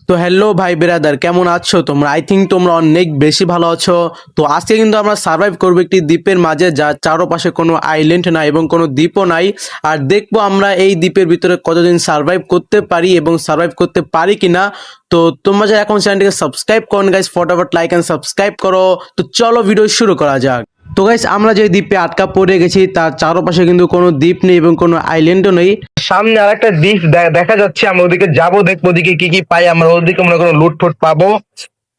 তো হ্যালো ভাই ব্রাদার, কেমন আছো তোমরা? আই থিঙ্ক তোমরা অনেক বেশি ভালো আছো। তো আজকে কিন্তু আমরা সার্ভাইভ করবো একটি দ্বীপের মাঝে, যার চারপাশে কোনো আইল্যান্ড নাই এবং কোনো দ্বীপও নাই। আর দেখবো আমরা এই দ্বীপের ভিতরে কতদিন সার্ভাইভ করতে পারি এবং সার্ভাইভ করতে পারি কিনা। তো তোমরা যারা এখন চ্যানেলটিকে সাবস্ক্রাইব করো গাইস, ফটাফট লাইক এন্ড সাবস্ক্রাইব করো। তো চলো ভিডিও শুরু করা যাক। তো গাইস, আমরা যে দ্বীপে আটকা পড়ে গেছি তার চারপাশে কিন্তু কোনো দ্বীপ নেই এবং কোনো আইল্যান্ডও নেই। সামনে আর একটা দ্বীপ দেখা যাচ্ছে। আমরা ওদিকে যাবো, দেখবো ওদিকে কি কি পাই। আমরা ওদিকে মনে করো লুট ফুট পাবো।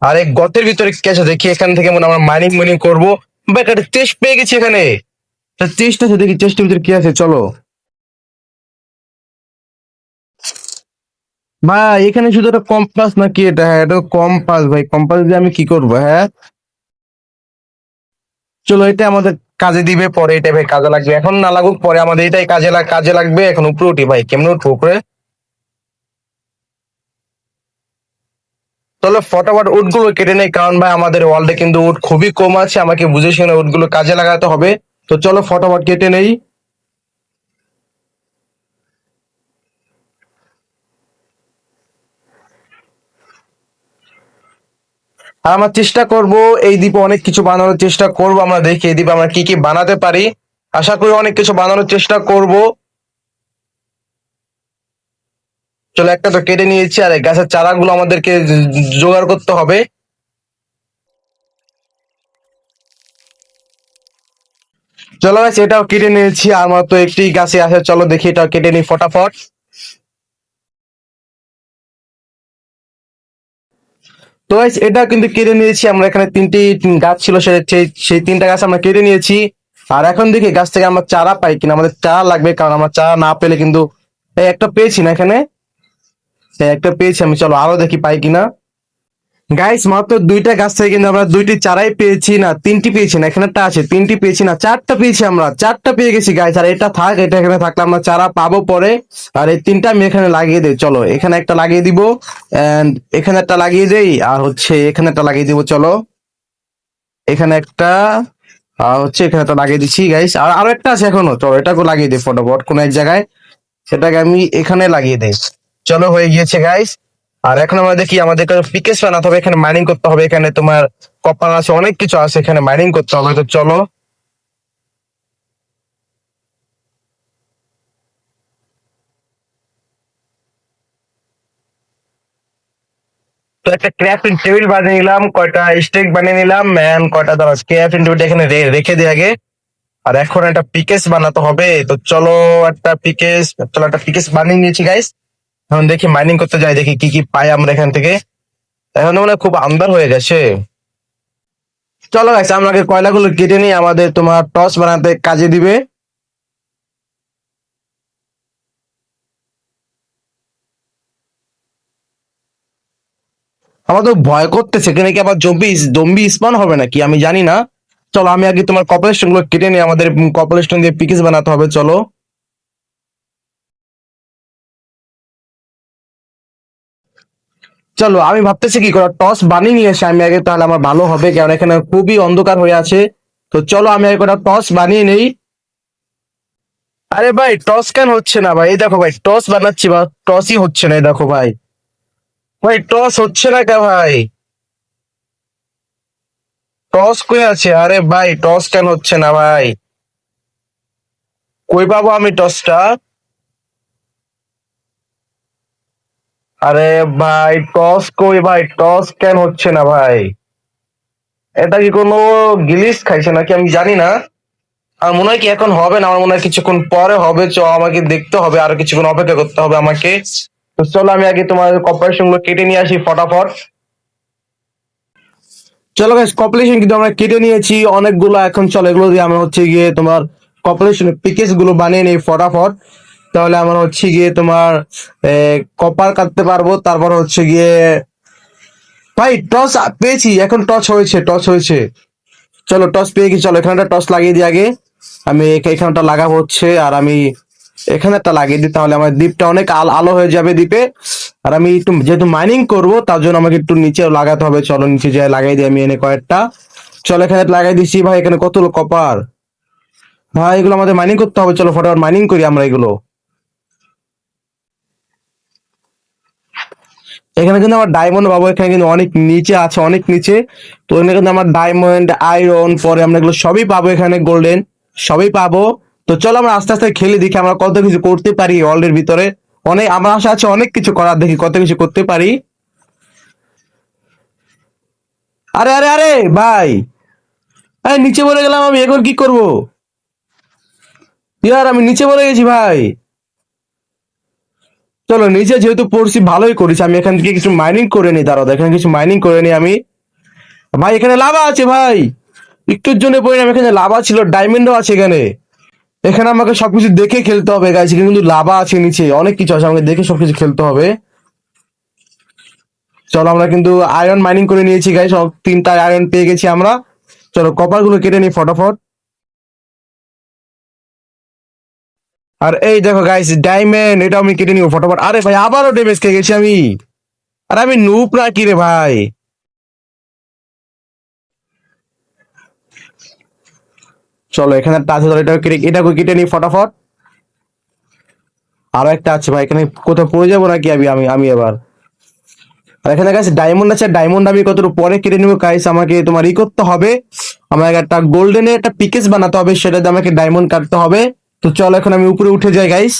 আর এই গতের ভিতরে কি আছে দেখি। এখান থেকে মনে হয় আমরা মাইনিং মাইনিং করবো। বা একটা চেস্ট পেয়ে গেছি এখানে। চেস্ট আছে, দেখি চেস্টের ভিতরে কি আছে। চলো ভাই, এখানে শুধু একটা কম্পাস নাকি? এটা হ্যাঁ, এটা কম্পাস ভাই। কম্পাস দিয়ে আমি কি করবো? হ্যাঁ চলো, এটা আমাদের কাজে দিবে পরে। এটা ভাই কাজে লাগবে, এখন না লাগুক, পরে আমাদের এটাই কাজে লাগবে। এখন উপরে উঠি ভাই, কেমনে উঠবো উপরে? তাহলে ফটাফট উট গুলো কেটে নেই, কারণ ভাই আমাদের ওয়ার্ল্ডে কিন্তু উট খুবই কম আছে। আমাকে বুঝে শুনে উট গুলো কাজে লাগাতে হবে। তো চলো ফটাফট কেটে নেই। আর আমরা চেষ্টা করব এই দ্বীপে অনেক কিছু বানানোর চেষ্টা করব। আমরা দেখি এই দ্বীপে আমরা কি কি বানাতে পারি। আশা করি অনেক কিছু বানানোর চেষ্টা করব। চলো, একটা তো কেটে নিয়েছি, আর এই গাছের চারাগুলো আমাদেরকে জোগাড় করতে হবে। চলো গাছ, এটাও কেটে নিয়েছি। আর মাত্র একটি গাছে আছে, চলো দেখি এটাও কেটে নিই ফটাফট। তো গাইস, এটা কিন্তু কেটে নিয়েছি আমরা। এখানে তিনটি গাছ ছিল, সেই তিনটা গাছ আমরা কেটে নিয়েছি। আর এখন দেখি গাছ থেকে আমরা চারা পাই কিনা। আমাদের চারা লাগবে, কারণ আমরা চারা না পেলে কিন্তু এই একটা পেয়েছি না এখানে। এই একটা পেয়েছি আমি, চলো আরো দেখি পাই কিনা। গাইস, মাত্র দুইটা গাছ থেকে কিন্তু আমরা দুইটি চারাই পেয়েছি। না, তিনটি পেয়েছি না, এখানে একটা আছে। তিনটি পেয়েছি না, চারটা পেয়েছি। আমরা চারটা পেয়ে গেছি গাইস। আর এটা থাক, এটা এখানে থাকলে আমরা চারা পাবো পরে। আর এই তিনটা আমি এখানে লাগিয়ে দিই। চলো, এখানে একটা লাগিয়ে দিব, এন্ড এখানে একটা লাগিয়ে দেই, আর হচ্ছে এখানে একটা লাগিয়ে দিব। চলো, এখানে একটা, আর হচ্ছে এখানে একটা লাগিয়ে দিচ্ছি গাইস। আর আরো একটা আছে এখনো, চলো এটাকে লাগিয়ে দিই ফটোফট কোন এক জায়গায়। সেটাকে আমি এখানে লাগিয়ে দিই। চলো, হয়ে গিয়েছে গাইস। আর এখন আমরা দেখি আমাদের পিকেস বানাতে হবে, এখানে মাইনিং করতে হবে। এখানে তোমার কপার আছে, অনেক কিছু আছে, এখানে মাইনিং করতে হবে। তো চলো, তো একটা ক্রাফটিং টেবিল বানিয়ে নিলাম, কয়টা স্টেক বানিয়ে নিলাম, ম্যান কয়টা ধরো ক্রাফটিং টেবিল এখানে রেখে দিই আগে। আর এখন একটা পিকেস বানাতে হবে। তো চলো, একটা পিকেস বানিয়ে নিয়েছি গাইস। এখন দেখি মাইনিং করতে যাই, দেখি কি কি পাই আমরা এখান থেকে। এখন তো মনে হয় খুব আন্দার হয়ে গেছে। চলো গাইস, আমরা আগে কয়লাগুলো কেটে নিই, আমাদের তোমার টর্চ বানাতে কাজে দিবে। আমার তো ভয় করতেছে, এখানে কি আবার জম্বি জম্বি স্পন হবে নাকি আমি জানি না। চলো, আমি আগে তোমার কপালেস্টোন গুলো কেটে নিই, আমাদের কপালেস্টোন দিয়ে পিকেস বানাতে হবে। চলো, চলো আমি ভাবতেছি কি করা, টর্চ বানিয়ে নিয়ে এসে আমি আগে, তাহলে আমার ভালো হবে, কারণ এখানে খুবই অন্ধকার হয়ে আছে। তো চলো, আমি আগে কটা টর্চ বানিয়ে নেই। আরে ভাই, টস কেন হচ্ছে না ভাই? এই দেখো ভাই, টস বানাচ্ছি বা টসই হচ্ছে না। এই দেখো ভাই, ভাই টস হচ্ছে না কে ভাই? টস কই আছে? আরে ভাই, টস কেন হচ্ছে না ভাই? কই পাবো আমি টসটা? আরে ভাই, টস কই ভাই? টস কেন হচ্ছে না ভাই? এটা কি কোনো গিলিস খাইছে নাকি আমি জানি না। আর মনে হয় কি এখন হবে না, আমার মনে হয় কিছুক্ষণ পরে হবে। আমাকে দেখতে হবে, আরো কিছুক্ষণ অপেক্ষা করতে হবে আমাকে। তো চলো, আমি আগে তোমার কপারেশন গুলো কেটে নিয়ে আসি ফটাফট। চলো গাইস, কপারেশন কিন্তু আমরা কেটে নিয়েছি অনেকগুলো। এখন চলো, এগুলো দিয়ে আমরা হচ্ছে গিয়ে তোমার কপারেশন পিকেস গুলো বানিয়ে নিই ফটাফট। তাহলে আমরা হচ্ছে গিয়ে তোমার কপার কাটতে পারবো। তারপর হচ্ছে গিয়ে ভাই টস পেয়েছি, এখন টস হয়েছে। চলো, টস পেয়ে গেছি। চলো, এখানে একটা টস লাগিয়ে দিই আগে। আমি এখানটা লাগাবো হচ্ছে, আর আমি এখানে একটা লাগিয়ে দিই, তাহলে আমার দ্বীপটা অনেক আলো হয়ে যাবে দ্বীপে। আর আমি একটু যেহেতু মাইনিং করব, তার জন্য আমাকে একটু নিচে লাগাতে হবে। চলো, নিচে যাই লাগাই দিই আমি এনে কয়েকটা। চলো, এখানে লাগাই দিচ্ছি ভাই। এখানে কতগুলো কপার ভাই, এগুলো আমাদের মাইনিং করতে হবে। চলো ফটাফট মাইনিং করি আমরা এগুলো। এখানে কিন্তু আমার ডায়মন্ড পাবো, এখানে কিন্তু অনেক নিচে আছে, অনেক নিচে। তো এখানে কিন্তু আমার ডায়মন্ড, আয়রন, পরে আমরা এগুলো সবই পাবো, এখানে গোল্ডেন সবই পাবো। তো চলো আমরা আস্তে আস্তে খেলে দেখি আমরা কত কিছু করতে পারি ওয়ার্ল্ডের ভিতরে। অনেক আমার আশা আছে অনেক কিছু করার, দেখি কত কিছু করতে পারি। আরে আরে আরে ভাই, আরে নিচে পড়ে গেলাম আমি, এখন কি করব? ইয়ার আমি নিচে পড়ে গেছি ভাই। চলো নিচে যেহেতু পড়ছি ভালোই করেছি, আমি এখান থেকে কিছু মাইনিং করে নিই, দাঁড়াও এখানে কিছু মাইনিং করে নিই আমি। ভাই এখানে লাভা আছে ভাই, একটুর জন্য পড়লাম, এখানে লাভা ছিল, ডায়মন্ডও আছে এখানে। এখানে আমাকে সবকিছু দেখে খেলতে হবে গাইস, এখানে কিন্তু লাভা আছে, নিচে অনেক কিছু আছে, আমাকে দেখে সবকিছু খেলতে হবে। চলো আমরা কিন্তু আয়রন মাইনিং করে নিয়েছি গাইস, তিনটা আয়রন পেয়ে গেছি আমরা। চলো কপার গুলো কেটে নিই ফটাফট। আর এই দেখো গাইস ডায়মন্ড, এটা আমি কেটে নিব ফটাফট। আরে ভাই আবারও ড্যামেজ খেয়ে গেছি আমি, আর আমি নুপ না কি রে ভাই। চলো এখানে একটা আছে, চলো এটাকে কেটে নিই ফটাফট। আরো একটা আছে ভাই, এখানে কোথাও পড়ে যাবো নাকি আমি আমি আমি এবার। আর এখানে গাইস ডায়মন্ড আছে, ডায়মন্ড আমি কতটুকু পরে কেটে নিবো গাইস, আমাকে তোমার ই করতে হবে, আমাকে একটা গোল্ডেনের একটা পিকেস বানাতে হবে, সেটাতে আমাকে ডায়মন্ড কাটতে হবে। তো চলো এখন আমি উপরে উঠে যাই গাইস।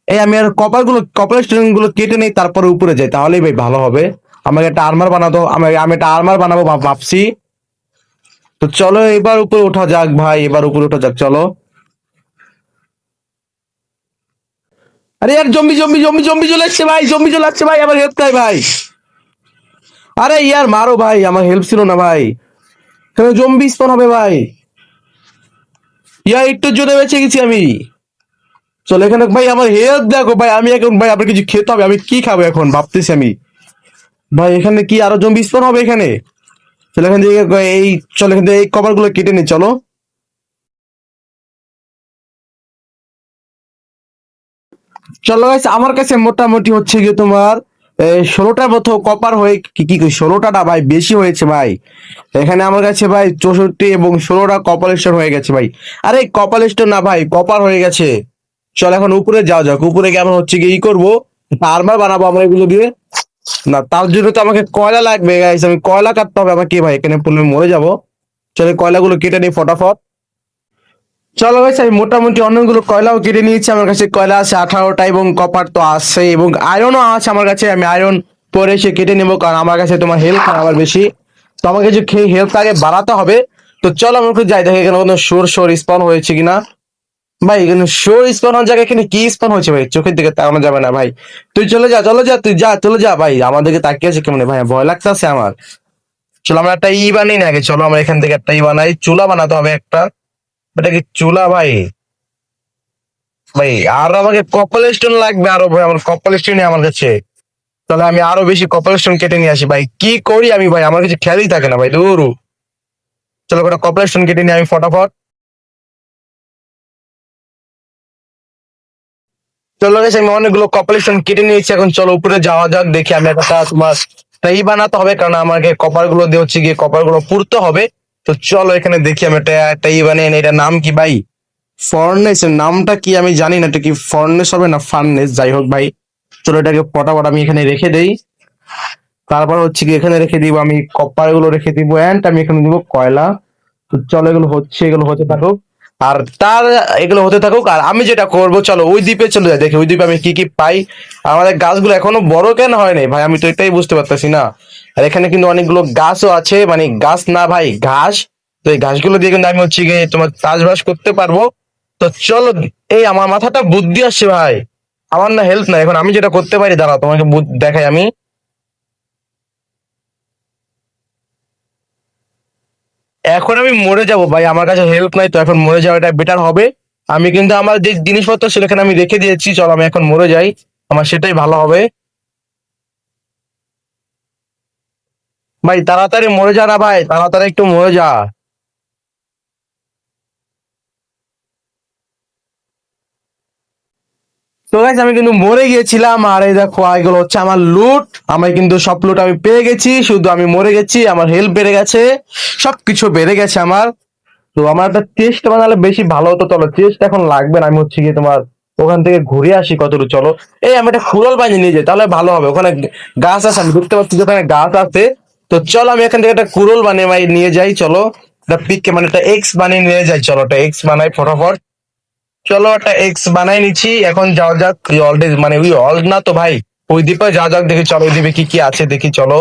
এই আমি আর কপার স্টোন গুলো কেটে নেই, তারপরে উপরে যাই, তাহলেই ভাই ভালো হবে। আমাকে একটা আর্মার বানাতো, আমি আমি একটা আর্মার বানাবো ভাবছি। তো চলো এবার উপরে ওঠা যাক ভাই, এবার উপরে ওঠা যাক চলো। আরে यार জম্বি জম্বি জম্বি জম্বি চলে আসছে ভাই, জম্বি চলে আসছে ভাই, আমার হেল্প চাই ভাই। আরে ইয়ার মারো ভাই, আমার হেল্প ছিল না ভাই, এখানে জম্বি স্পন হবে ভাই। ইয়ার একটু জোরে বেঁচে গেছি আমি। চলো এখানে ভাই আমার হেল্প দেখো ভাই, আমি এখন ভাই আমার কিছু খেতে হবে, আমি কি খাবো এখন ভাবতেছি আমি। ভাই এখানে কি আরো জম্বি স্পন হবে এখানে? চলো এখান থেকে এই, চলো এখান থেকে এই কভার গুলো কেটে নি চলো। চলো গাইস আমার কাছে মোটামুটি হচ্ছে গিয়ে তোমার 16টার মতো কপার হয়ে কি কি 16টা না ভাই, বেশি হয়েছে ভাই। এখানে আমার কাছে ভাই 64 এবং 16টা কপার স্টোন হয়ে গেছে ভাই। আরে কপার স্টোন না ভাই, কপার হয়ে গেছে। চল এখন উপরে যাওয়া যাক, উপরে গিয়ে আমরা হচ্ছে কি ই করবো, আর্মার বানাবো আমরা এগুলো দিয়ে। না তার জন্য তো আমাকে কয়লা লাগবে গাইস, আমি কয়লা কাটতে হবে আমাকে ভাই, এখানে পড়লে মরে যাবো। চলে কয়লাগুলো কেটে নিই ফটাফট। চলো গাইস আমি মোটামুটি অনেকগুলো কয়লাও কেটে নিয়েছি, আমার কাছে কয়লা আছে 18টা এবং কপার তো আছে এবং আয়রনও আছে আমার কাছে। আমি আয়রন পরে এসে কেটে নেবো, কারণ আমার কাছে তোমার হেলথ আবার বেশি, তো আমাকে যে হেলথ আগে বাড়াতে হবে। তো চলো আমরা একটু যাই দেখি এখানে কোনো শোর স্পন হয়েছে কিনা। ভাই এখানে শোর স্পন হওয়ার জায়গায় এখানে কি স্পন হয়েছে ভাই, চোখের দিকে তাকানো যাবে না ভাই। তুই চলে যা চলে যা, তুই যা চলে যা ভাই, আমাদেরকে তাকিয়ে আছে কেমন ভাই, ভয় লাগতেছে আমার। চলো আমরা একটা বানাই না আগে, চলো আমরা এখান থেকে একটা বানাই, চুলা বানাতে হবে একটা। এটা কি চুলা ভাই? ভাই আর আমাকে কপাল স্টোন লাগবে আরো ভাই, আমার কপাল স্টোন আমার কাছে। তাহলে আমি আরো বেশি কপাল স্টোন কেটে নিয়ে আসি ভাই, কি করি আমি ভাই, আমার কাছে খেয়ালই থাকে না ভাই দূর। চলো একটা কপাল স্টোন কেটে নিয়ে আমি ফটাফট। চলো গেছে আমি অনেকগুলো কপাল স্টোন কেটে নিয়েছি, এখন চলো উপরে যাওয়া যাক, দেখি আমি একটা তোমার বানাতে হবে, কারণ আমাকে কপার গুলো দিয়ে হচ্ছে গিয়ে কপার গুলো পুড়তে হবে। তো চলো এখানে দেখি আমি একটা বানিয়ে নিই। এটার নাম কি ভাই? ফর্নেস এর নামটা কি আমি জানি না, এটা কি ফর্নেস হবে না ফার্নেস, যাই হোক ভাই। চলো এটাকে পটাপট আমি এখানে রেখে দেই, তারপর হচ্ছে কি এখানে রেখে দিব আমি কপার গুলো রেখে দিব, এন্ড আমি এখানে দিব কয়লা। তো চলো এগুলো হচ্ছে, এগুলো হতে থাকুক, আর তার এগুলো হতে থাকুক, আর আমি যেটা করব চলো ওই দ্বীপে চলে যাই, দেখি ওই দ্বীপে আমি কি কি পাই। আর আমাদের গাছগুলো এখনো বড় কেন হয় নাই ভাই, আমি তো এটাই বুঝতে পারতেছি না। আর এখানে কিন্তু অনেকগুলো গাছও আছে, মানে গাছ না ভাই ঘাস। তো এই ঘাসগুলো দিয়ে কিন্তু আমি হচ্ছে গিয়ে তোমার চাষবাস করতে পারবো। তো চলো, এই আমার মাথাটা বুদ্ধি আসছে ভাই, আমার না হেল্প নাই, এখন আমি যেটা করতে পারি দাঁড়াও তোমাকে দেখাই আমি। এখন আমি মরে যাব ভাই, আমার কাছে হেল্প নাই, তো এখন মরে যাওয়াটা বেটার হবে। আমি কিন্তু আমার যে জিনিসপত্র সেখানে আমি রেখে দিয়েছি, চলো আমি এখন মরে যাই, আমার সেটাই ভালো হবে। ভাই তাড়াতাড়ি মরে যা না ভাই, তাড়াতাড়ি একটু মরে যা। তো গাইস আমি কিন্তু মরে গিয়েছিলাম, আর এই দেখো এগুলো হচ্ছে আমার লুট, আমি কিন্তু সব লুট আমি পেয়ে গেছি, শুধু আমি মরে গেছি, আমার হেল্প বেড়ে গেছে, সবকিছু বেড়ে গেছে আমার। তো আমার একটা চেস্ট বানালে বেশি ভালো হতো, চলো চেস্ট এখন লাগবে না, আমি হচ্ছে গিয়ে তোমার ওখান থেকে ঘুরে আসি কতটুকু, চলো। এই আমি একটা ফুরল বানিয়ে নিয়ে যাই, তাহলে ভালো হবে। ওখানে গাছ আছে, আমি দেখতে পাচ্ছি যে ওখানে গাছ আছে। তো চলো আমি এখান থেকে একটা কুড়োল বানিয়ে নিয়ে যাই, চলো। একটা পিক মানে একটা এক্স বানিয়ে নিয়ে যাই, চলো একটা এক্স বানাই ফটাফট। চলো একটা এক্স বানাই নিচ্ছি, এখন যাওয়া যাক। অলরেডি মানে ওই অল না তো ভাই, ওই দ্বীপে যাওয়া যাক, দেখি চলো ওই দ্বীপে কি কি আছে দেখি, চলো।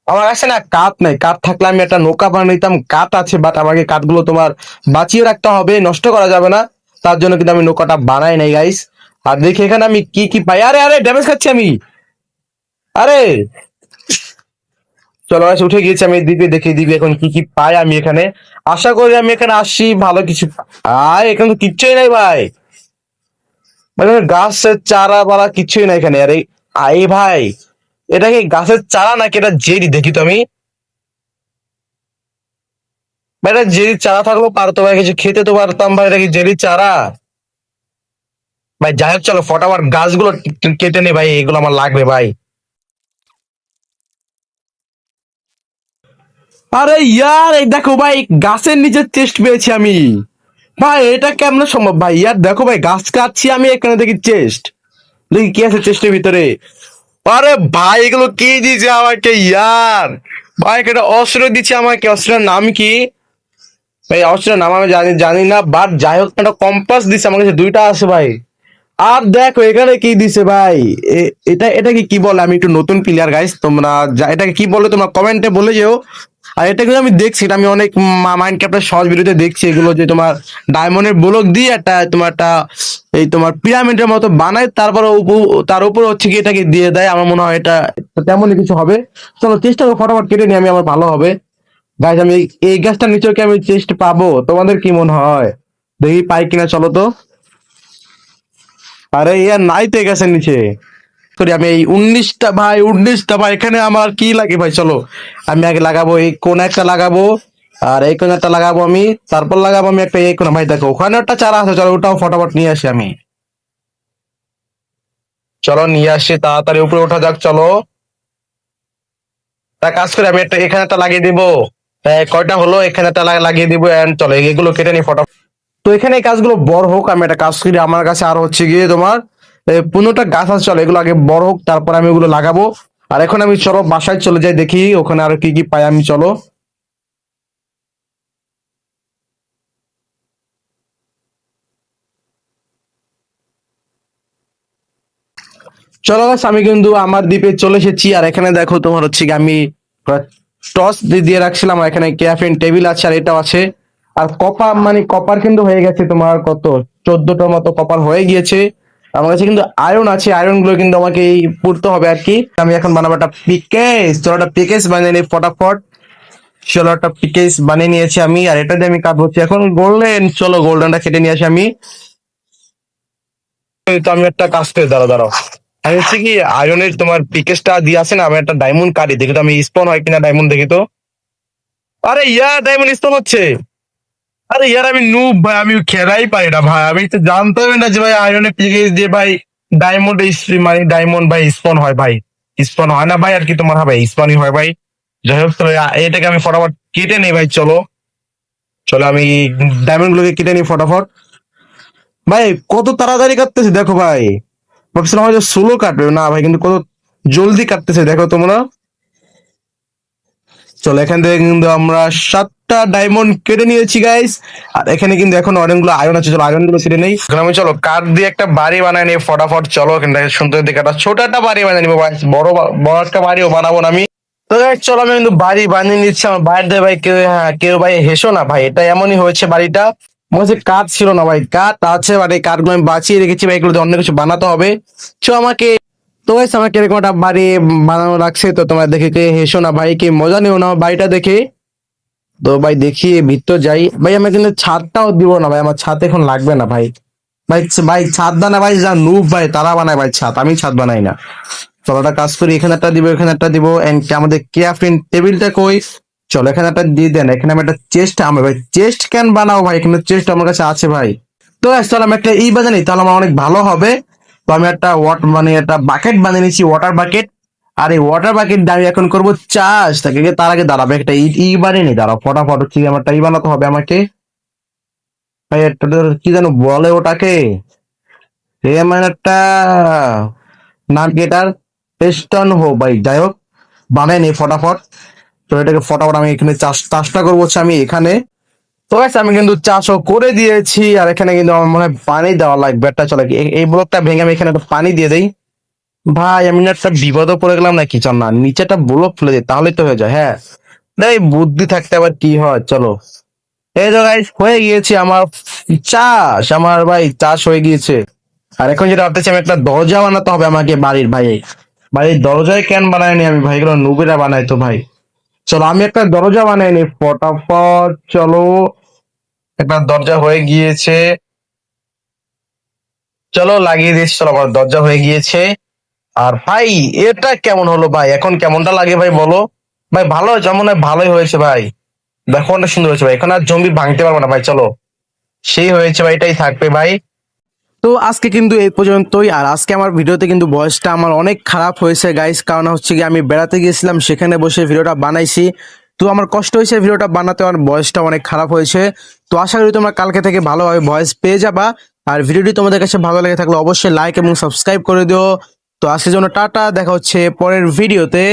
আমার কাছে না কাঠ নাই, কাঠ থাকলে আমি একটা নৌকা বানিয়ে নিতাম। কাঠ আছে, বাট আমাকে কাঠগুলো তোমার বাঁচিয়ে রাখতে হবে, নষ্ট করা যাবে না। তার জন্য কিন্তু আমি নৌকাটা বানাই নাই গাইস। আর দেখি এখানে আমি কি কি পাই। আরে আরে ড্যামেজ খাচ্ছি আমি, আরে। চলো গাইস, উঠে গিয়েছি আমি দ্বীপে, দেখি দ্বীপে এখন কি কি পাই আমি এখানে। আশা করি আমি এখানে আসি ভালো কিছু। এখানে তো কিচ্ছুই নাই ভাই, মানে গাছের চারা বারা কিছুই নাই এখানে। আরে ভাই, এটা কি গাছের চারা নাকি এটা জেরি, দেখি তো আমি। ভাই এটা জেরি চারা থাকলেও পারতো ভাই, কিছু খেতে তো পারতাম ভাই। এটা কি জেরি চারা? ভাই যাই হোক, চলো ফটাফট গাছগুলো কেটে নে ভাই, এগুলো আমার লাগবে ভাই। আরে ইয়ার, এই দেখো ভাই, গাছের নিচে চেস্ট পেয়েছি আমি। ভাই এটা কেমন সম্ভব ভাই? ইয়ার দেখো ভাই, গাছ কাটছি আমি, এখানে দেখি চেস্ট। দেখি কি আছে চেস্টের ভিতরে। আরে ভাই এগুলো কি দিয়েছে আমাকে ইয়ার? ভাই এটা অস্ত্র দিচ্ছে আমাকে, অস্ত্রের নাম কি? ভাই অস্ত্রের নাম আমি জানি জানি না, বাট যাই হোক একটা কম্পাস দিচ্ছে আমার কাছে, দুইটা আছে ভাই। আর দেখো এখানে কি দিছে ভাই, এটা এটা কি কি বলে? আমি একটু নতুন প্লেয়ার গাইস, তোমরা এটাকে কি বলে তোমরা কমেন্টে বলে যেও। আর এটা কিন্তু আমি দেখছি, এটা আমি অনেক মাইনক্রাফটের সহজ ভিডিওতে দেখছি, এগুলো যে তোমার ডায়মন্ডের ব্লক দিয়ে একটা তোমার একটা এই তোমার পিরামিডের মতো বানায়, তারপরে তার উপর হচ্ছে কি এটাকে দিয়ে দেয়। আমার মনে হয় এটা তেমনই কিছু হবে। চলো চেষ্টা করে ফটাফট কেটে নিই আমি, আমার ভালো হবে। গাইস আমি এই গাছটার নিচেও কি আমি চেষ্টা পাবো? তোমাদের কি মনে হয়? দেখি পাই কিনা, চলো তো। আরে ইয়ার নাই তো এই গাছের নিচে। করি আমি এই 19টা ভাই, 19টা ভাই, এখানে আমার কি লাগে ভাই? চলো আমি আগে লাগাবো এই কোন একটা লাগাবো, আর এই কোন একটা লাগাবো আমি, তারপর লাগাবো আমি একটা এই কোন। ভাই দেখো ওখানে একটা চারা আছে, চলো ওটাও ফটাফট নিয়ে আসি আমি। চলো নিয়ে আসি, তাড়াতাড়ি উপরে ওঠা যাক, চলো। তা কাজ করে আমি একটা এখানে একটা লাগিয়ে দিব। কয়টা হলো, এখানে একটা লাগিয়ে দিব, এন্ড চলো এগুলো কেটে নি ফটাফট। তো এখানে এই কাজগুলো বড় হোক, আমি একটা কাজ করি। আমার কাছে আর হচ্ছে গিয়ে তোমার 15টা গাছ আছে, চলো এগুলো আগে বড় হোক, তারপর আমি ওগুলো লাগাবো। আর এখন আমি চলো বাসায় চলে যাই, দেখি ওখানে আর কি কি পাই আমি, চলো। চলো গাছ, আমি কিন্তু আমার দ্বীপে চলে এসেছি। আর এখানে দেখো তোমার হচ্ছে গিয়ে আমি টস দিয়ে রাখছিলাম, আর এখানে ক্যাফেন টেবিল আছে, আর এটাও আছে। আর কপার মানে কপার কিন্তু হয়ে গেছে তোমার কত, 14টার মতো কপার হয়ে গিয়েছে। আমার কাছে কিন্তু আয়রন আছে, আয়রন গুলো কিন্তু আমাকে এই পুড়তে হবে আর কি। আমি এখন বানাবো একটা পিকেস, চলো একটা পিকেস বানিয়ে নিই ফটাফট। চলো একটা পিকেস বানিয়ে নিয়েছি আমি, আর এটা দিয়ে আমি কাজ হচ্ছে এখন গোল্ডেন। চলো গোল্ডেনটা কেটে নিয়ে আসি আমি। এই তো আমি একটা কাজ করে, দাঁড়াও দাঁড়াও, আমি হচ্ছে কি আয়রনের তোমার পিকেসটা দিয়ে আছে না, আমি একটা ডায়মন্ড কাটি, দেখি তো আমি স্পন হয় কিনা ডায়মন্ড, দেখি তো। আরে ইয়ার ডায়মন্ড স্পন হচ্ছে। আরে ইয়ার আমি নুব ভাই, আমি খেলাই পারি না ভাই, আমি তো জানতামই না যে ভাই আয়রনের পিকেস দিয়ে ভাই ডায়মন্ড মানে ডায়মন্ড ভাই স্পন হয় ভাই। স্পন হয় না ভাই আর কি, তোমার হবে স্পনই হয় ভাই। যাই হোক চলো, এটাকে আমি ফটাফট কেটে নেই ভাই, চলো। চলো আমি ডায়মন্ড গুলোকে কেটে নিই ফটাফট। ভাই কত তাড়াতাড়ি কাটতেছে দেখো ভাই, ভাবছিলাম হয়তো স্লো কাটবে, না ভাই কিন্তু কত জলদি কাটতেছে দেখো তোমরা। চলো এখান থেকে কিন্তু আমরা 7টা ডায়মন্ড কেটে নিয়েছি গাইস। আর এখানে কিন্তু এখন অনেকগুলো আয়রন আছে, চলো আয়রন গুলো ছেড়ে নেই। এখন আমি চলো কাঠ দিয়ে একটা বাড়ি বানাই নিই ফটাফট, চলো এখান থেকে সুন্দর দিকে একটা ছোট একটা বাড়ি বানিয়ে নিবো ভাই, বড় একটা বাড়িও বানাবো না আমি। তো guys, চলো আমি কিন্তু বাড়ি বানিয়ে নিচ্ছি আমার বাড়িতে ভাই। কেউ হ্যাঁ কেউ ভাই হেসো না ভাই, এটা এমনই হয়েছে বাড়িটা। মনে হচ্ছে কাঠ ছিল না ভাই, কাঠ আছে বাট এই কাঠগুলো আমি বাঁচিয়ে রেখেছি ভাই, এগুলো দিয়ে অন্য কিছু বানাতে হবে। চো আমাকে, তো গাইস আমাকে এরকম একটা বাড়ি বানানো লাগছে, তো তোমরা দেখে কে হেসো না ভাই, কি মজা নিও না আমার বাড়িটা দেখে। তো ভাই দেখি ভিতর যাই ভাই, আমি কিন্তু ছাদটাও দিব না ভাই, আমার ছাদ এখন লাগবে না ভাই। ভাই ভাই ছাদ বানা ভাই, যা নুব ভাই তারা বানায় ভাই ছাদ, আমি ছাদ বানাই না। চলো একটা কাজ করি, এখানে একটা দিব, এখানে একটা দিব, এন্ড আমাদের ক্রাফটিং টেবিলটা কই? চলো এখানে একটা দিয়ে দেন, এখানে আমি একটা চেস্ট, আমার ভাই চেস্ট ক্যান বানাও ভাই, এখানে চেস্ট আমার কাছে আছে ভাই। তো guys, চলো আমি একটা বানাই, তাহলে আমার অনেক ভালো হবে। তো আমি একটা মানে একটা বাকেট বানিয়ে নিচ্ছি, ওয়াটার বাকেট। আর এই ওয়াটার বাকেট দিয়ে আমি এখন করবো চাষ, তার আগে দাঁড়াবে একটা বানিয়ে নি, দাঁড়াও ফটাফট হচ্ছে আমার একটা বানাতে হবে আমাকে। ভাই একটা কি যেন বলে ওটাকে, মানে একটা নাম কি এটার, স্টোন হো ভাই, যাই হোক বানাই নি ফটাফট। তো এটাকে ফটাফট আমি এখানে চাষটা করবো হচ্ছে আমি এখানে। তো গাইস আমি কিন্তু চাষও করে দিয়েছি, আর এখানে কিন্তু আমার মনে হয় পানি দেওয়া লাগবে, একটা চলে এই ব্লকটা ভেঙে আমি এখানে একটা পানি দিয়ে দেই। ভাই আমি না একটা বিপদে পড়ে গেলাম নাকি, চল না নিচেটা ব্লক ফেলে দিই তাহলেই তো হয়ে যায়। হ্যাঁ এই বুদ্ধি থাকতে আবার কি হয়, চলো। এই তো গাইস হয়ে গিয়েছে আমার চাষ, আমার ভাই চাষ হয়ে গিয়েছে। আর এখন যেটা ভাবতেছি আমি একটা দরজা বানাতে হবে আমাকে বাড়ির, ভাই বাড়ির দরজায় কেন বানাইনি আমি ভাই, এগুলো নুবেরা বানাইতো ভাই। চলো আমি একটা দরজা বানাই নি ফটাফট, চলো। একটা দরজা হয়ে গিয়েছে, চলো লাগিয়ে দিচ্ছি, চলো আমার দরজা হয়ে গিয়েছে। আর ভাই এটা কেমন হলো ভাই, এখন কেমনটা লাগে ভাই বলো। ভাই ভালো হয়েছে, আমার মনে হয় ভালোই হয়েছে ভাই। দেখো অনেক সুন্দর হয়েছে ভাই, এখন আর জম্বি ভাঙতে পারবো না ভাই, চলো। সেই হয়েছে ভাই, এটাই থাকবে ভাই। তো আজকে কিন্তু এই পর্যন্তই। আর আজকে আমার ভিডিওতে কিন্তু ভয়েসটা আমার অনেক খারাপ হয়েছে গাইস, কারণ হচ্ছে কি আমি বেড়াতে গিয়েছিলাম, সেখানে বসে ভিডিওটা বানাইছি। তো আমার কষ্ট হয়েছে ভিডিওটা বানাতে, আমার ভয়েসটা অনেক খারাপ হয়েছে। তো আশা করি তোমরা কালকে থেকে ভালোভাবে ভয়েস পেয়ে যাবা। আর ভিডিওটি তোমাদের কাছে ভালো লেগে থাকলে অবশ্যই লাইক এবং সাবস্ক্রাইব করে দিও। তো আজকের জন্য টাটা, দেখা হচ্ছে পরের ভিডিওতে।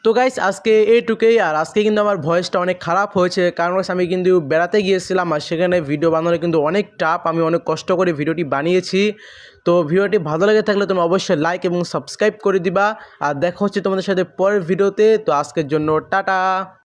তো গাইস আজকে এইটুকুই। আর আজকে কিন্তু আমার ভয়েসটা অনেক খারাপ হয়েছে, কারণ হচ্ছে আমি কিন্তু বেড়াতে গিয়েছিলাম, আর সেখানে ভিডিও বানানো কিন্তু অনেক টাফ, আমি অনেক কষ্ট করে ভিডিওটি বানিয়েছি। তো ভিডিওটি ভালো লেগে থাকলে তুমি অবশ্যই লাইক এবং সাবস্ক্রাইব করে দিবা। আর দেখা হচ্ছে তোমাদের সাথে পরের ভিডিওতে। তো আজকের জন্য টাটা।